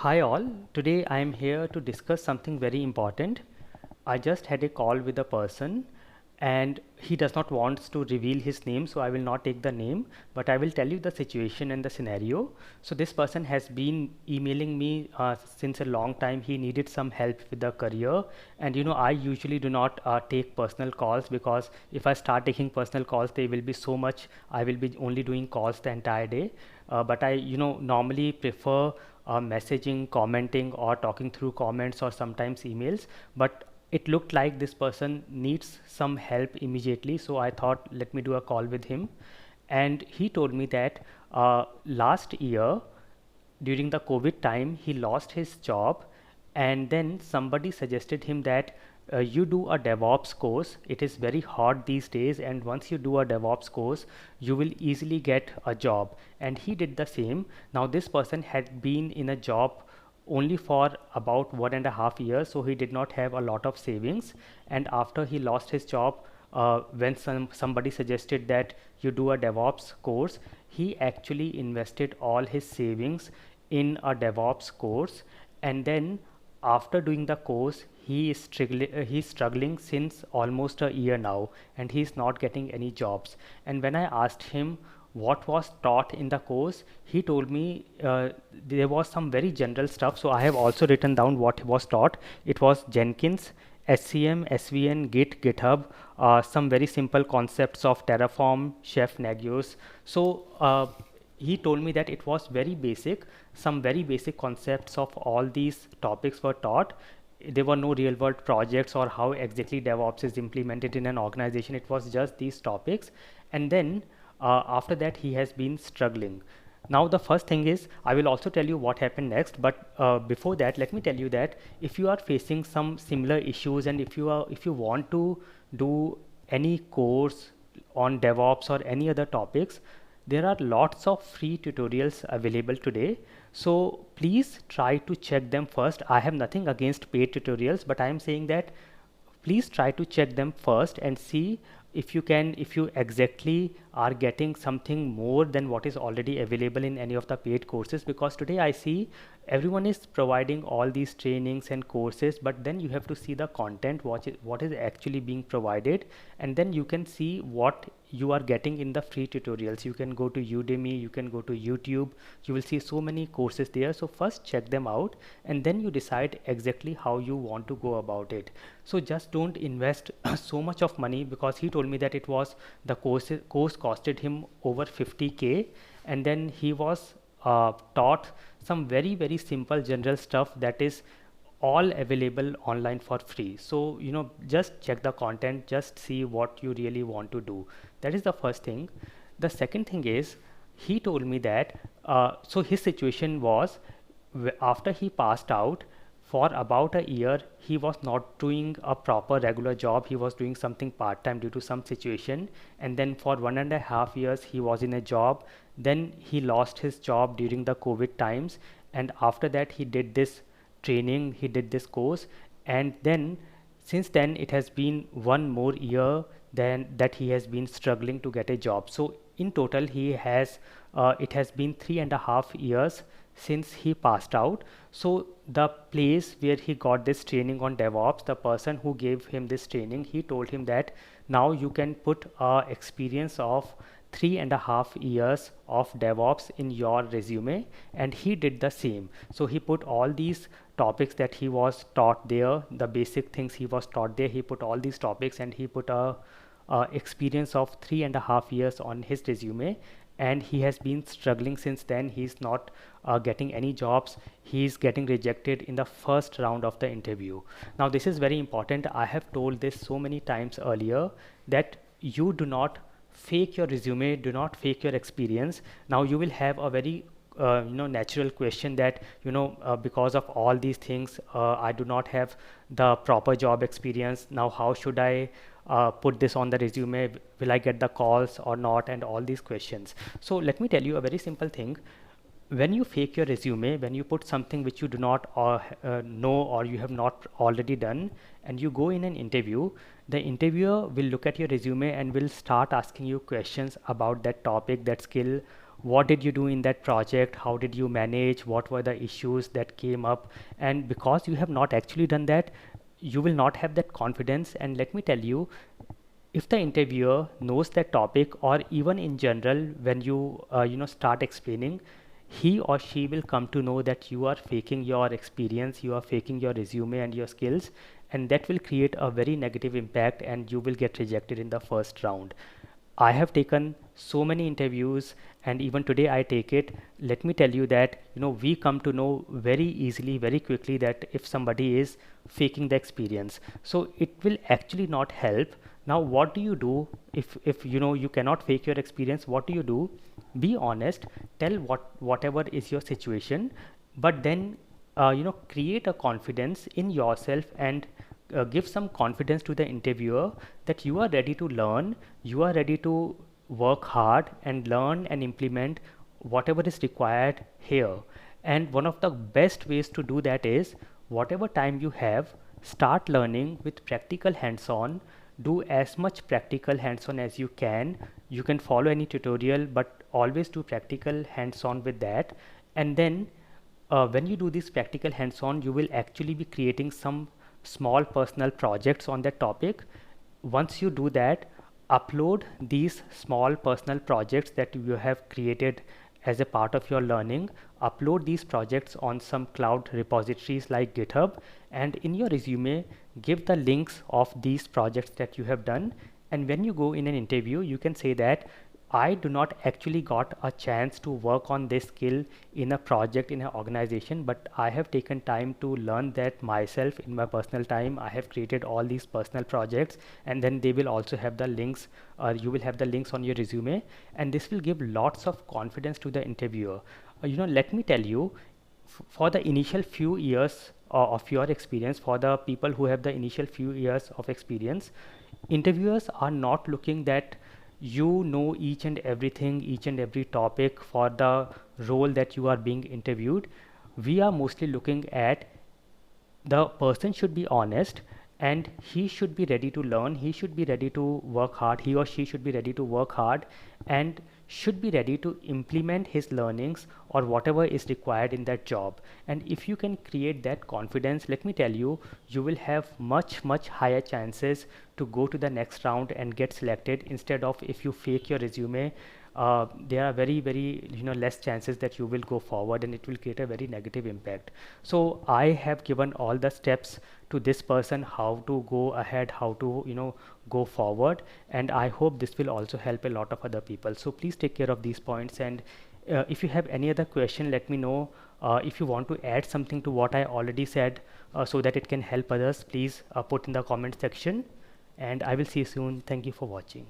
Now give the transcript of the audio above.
Hi all, today I am here to discuss something very important. I just had a call with a person and he does not want to reveal his name, so I will not take the name, but I will tell you the situation and the scenario. So this person has been emailing me since a long time. He needed some help with the career, and I usually do not take personal calls, because if I start taking personal calls they will be so much. I will be only doing calls the entire day, but I normally prefer messaging, commenting, or talking through comments or sometimes emails. But it looked like this person needs some help immediately, so I thought let me do a call with him. And he told me that last year during the COVID time he lost his job, and then somebody suggested him that you do a DevOps course. It is very hot these days, and once you do a DevOps course you will easily get a job. And he did the same. Now this person had been in a job only for about 1.5 years, so he did not have a lot of savings. And after he lost his job, when somebody suggested that you do a DevOps course, he actually invested all his savings in a DevOps course. And then after doing the course, he's struggling since almost a year now, and he's not getting any jobs. And when I asked him what was taught in the course, he told me there was some very general stuff. So I have also written down what was taught. It was Jenkins, SCM, SVN, Git, GitHub, some very simple concepts of Terraform, Chef, Nagios. So he told me that it was very basic. Some very basic concepts of all these topics were taught. There were no real world projects or how exactly DevOps is implemented in an organization. It was just these topics. And then after that he has been struggling. Now the first thing is, I will also tell you what happened next, but before that let me tell you that if you are facing some similar issues, and if you want to do any course on DevOps or any other topics, there are lots of free tutorials available today. So please try to check them first. I have nothing against paid tutorials, but I am saying that please try to check them first and see if you exactly are getting something more than what is already available in any of the paid courses. Because today I see everyone is providing all these trainings and courses, but then you have to see the content, what is actually being provided, and then you can see what you are getting in the free tutorials. You can go to Udemy, you can go to YouTube, you will see so many courses there. So first check them out, and then you decide exactly how you want to go about it. So just don't invest so much of money, because he told me that it was the course costed him over 50K, and then he was taught some very simple general stuff that is all available online for free. So just check the content, just see what you really want to do. That is the first thing. The second thing is, he told me that so his situation was, after he passed out, for about a year he was not doing a proper regular job. He was doing something part time due to some situation, and then for 1.5 years he was in a job. Then he lost his job during the COVID times, and after that he did this training, he did this course. And then since then it has been one more year then that he has been struggling to get a job. So in total he has it has been 3.5 years since he passed out. So the place where he got this training on DevOps, the person who gave him this training, he told him that now you can put experience of 3.5 years of DevOps in your resume. And he did the same. So he put all these topics that he was taught there, the basic things he was taught there, he put all these topics, and he put a experience of 3.5 years on his resume. And he has been struggling since then. He's not getting any jobs. He's getting rejected in the first round of the interview. Now this is very important. I have told this so many times earlier, that you do not fake your resume, do not fake your experience. Now you will have a very natural question that because of all these things I do not have the proper job experience. Now how should I put this on the resume? Will I get the calls or not? And all these questions. So let me tell you a very simple thing. When you fake your resume, when you put something which you do not know or you have not already done, and you go in an interview, the interviewer will look at your resume and will start asking you questions about that topic, that skill, what did you do in that project, how did you manage, what were the issues that came up. And because you have not actually done that, you will not have that confidence. And let me tell you, if the interviewer knows that topic, or even in general when you start explaining, he or she will come to know that you are faking your experience, you are faking your resume and your skills, and that will create a very negative impact and you will get rejected in the first round. I have taken so many interviews, and even today I take it. Let me tell you that we come to know very easily, very quickly, that if somebody is faking the experience. So it will actually not help. Now, what do you do if you cannot fake your experience? What do you do? Be honest. Tell whatever is your situation, but then create a confidence in yourself, and give some confidence to the interviewer that you are ready to learn, you are ready to work hard and learn and implement whatever is required here. And one of the best ways to do that is, whatever time you have, start learning with practical hands-on. Do as much practical hands-on as you can. You can follow any tutorial, but always do practical hands-on with that. And then when you do this practical hands-on, you will actually be creating some small personal projects on that topic. Once you do that, upload these small personal projects that you have created as a part of your learning. Upload these projects on some cloud repositories like GitHub, and in your resume give the links of these projects that you have done. And when you go in an interview, you can say that I do not actually got a chance to work on this skill in a project in an organization, but I have taken time to learn that myself in my personal time. I have created all these personal projects, and then they will also have the links, or you will have the links on your resume, and this will give lots of confidence to the interviewer. Let me tell you, for the initial few years of your experience, for the people who have the initial few years of experience, interviewers are not looking that you know each and everything, each and every topic for the role that you are being interviewed. We are mostly looking at the person should be honest, and he should be ready to learn, he should be ready to work hard, he or she should be ready to work hard, and should be ready to implement his learnings or whatever is required in that job. And if you can create that confidence, let me tell you, you will have much higher chances to go to the next round and get selected, instead of if you fake your resume. There are very less chances that you will go forward, and it will create a very negative impact. So I have given all the steps to this person, how to go ahead, how to go forward, and I hope this will also help a lot of other people. So please take care of these points, and if you have any other question, let me know. If you want to add something to what I already said, so that it can help others, please put in the comment section, and I will see you soon. Thank you for watching.